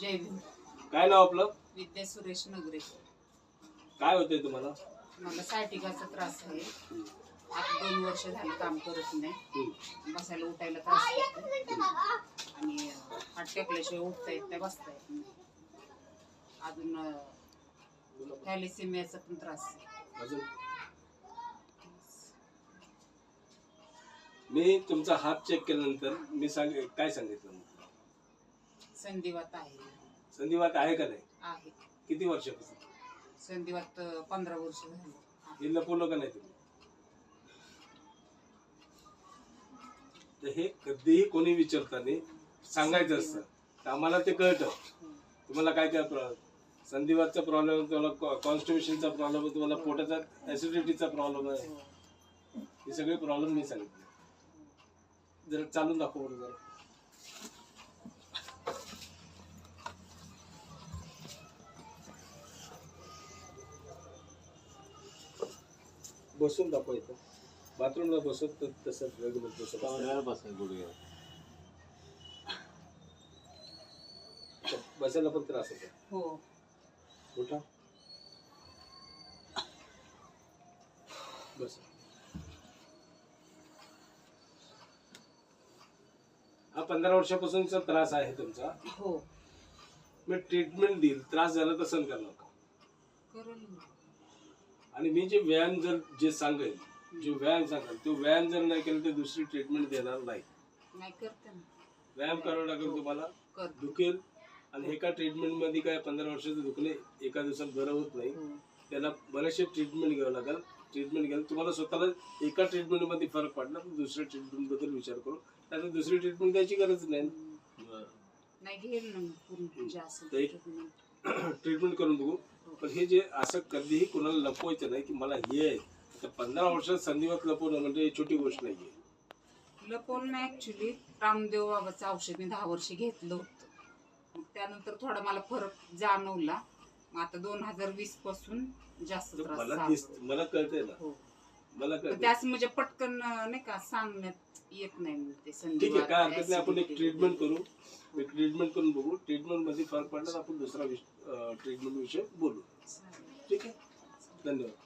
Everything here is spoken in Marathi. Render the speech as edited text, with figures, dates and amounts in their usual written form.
जय भीम. काय नाव आपलं? विद्या सुरेश नगरे. काय होतंय तुम्हाला? मला सायटिकाचा त्रास आहे. आता 2 वर्ष झाली काम करत नाही. बसायला उठायला त्रास होतो आणि हात टेकल्याशिवाय उठता येत नाही, बसता येत नाही. अजून थॅलेसेमियाचा पण त्रास आहे. अजून मी तुमचा हात चेक केल्यानंतर मी काय सांगितलं? संधिवात आहे. संधिवात आहे का नाही? आहे. किती वर्षापासून? संधिवात 15 वर्ष झाली. हे लपवलं का नाही तुम्ही? तर हे कधीही कोणी विचारताना सांगायचं असतं. तर आम्हाला ते कळतं. तुम्हाला काय काय प्रॉब्लेम, संधिवातचा प्रॉब्लेम, तुम्हाला कॉन्स्टिपेशनचा प्रॉब्लेम, तुम्हाला पोटाचा ऍसिडिटीचा प्रॉब्लेम आहे. हे सगळे प्रॉब्लेम मी सांगितले. जरा चालून दाखव बरं जरा. बसून दाखवायचं. बाथरूमला बसत तसंच रेग्युलर बसायला पण त्रास होतो. हो. उठा. बस. हा 15 वर्षापासूनचा त्रास आहे तुमचा. हो. मी ट्रीटमेंट देईल, त्रास झाला तर सहन करणार का? करेल. आणि मी जे व्यायाम जे सांगेल, जो व्यायाम सांगेल, तो व्यायाम जर नाही केला तर दुसरी ट्रीटमेंट देणार नाही. नाही करते ना. व्यायाम करावा लागेल तुम्हाला. करते. दुखेल. आणि एका ट्रीटमेंट मध्ये काय 15 वर्षाचं दुखणे एका दिवसात बरं होत नाही. त्याला बरेचसे ट्रीटमेंट घ्यावं लागेल. ट्रीटमेंट घ्यायला तुम्हाला स्वतःला एका ट्रीटमेंट मध्ये फरक पडला तर दुसऱ्या ट्रीटमेंट बद्दल विचार करू. त्यात दुसरी ट्रीटमेंट द्यायची गरज नाही. नाही घेईल ना पूर्ण जास्त ट्रीटमेंट करून बघू. पण हे जे असं कधीही कोणाला लपवायचं नाही की मला हे आहे. तर 15 वर्षात संधिवात लपवणं म्हणजे छोटी गोष्ट नाहीये. लपवलं नाही. ऍक्च्युली रामदेव बाबाचं औषध मी 10 वर्ष घेतलं होतं. मग त्यानंतर थोडा मला फरक जाणवला. मग आता 2020 पासून जास्त त्रास मला कळतंय ना. हो. मला कळतंय. त्याच म्हणजे पटकन नाही का सांगण्यात येत नाही. ते ठीक आहे, काय हरकत नाही. आपण एक ट्रीटमेंट करू. एक ट्रीटमेंट करून बघू. ट्रीटमेंट मध्ये फरक पडला तर आपण दुसरा ट्रीटमेंट विषय बोलू. ठीक आहे. धन्यवाद.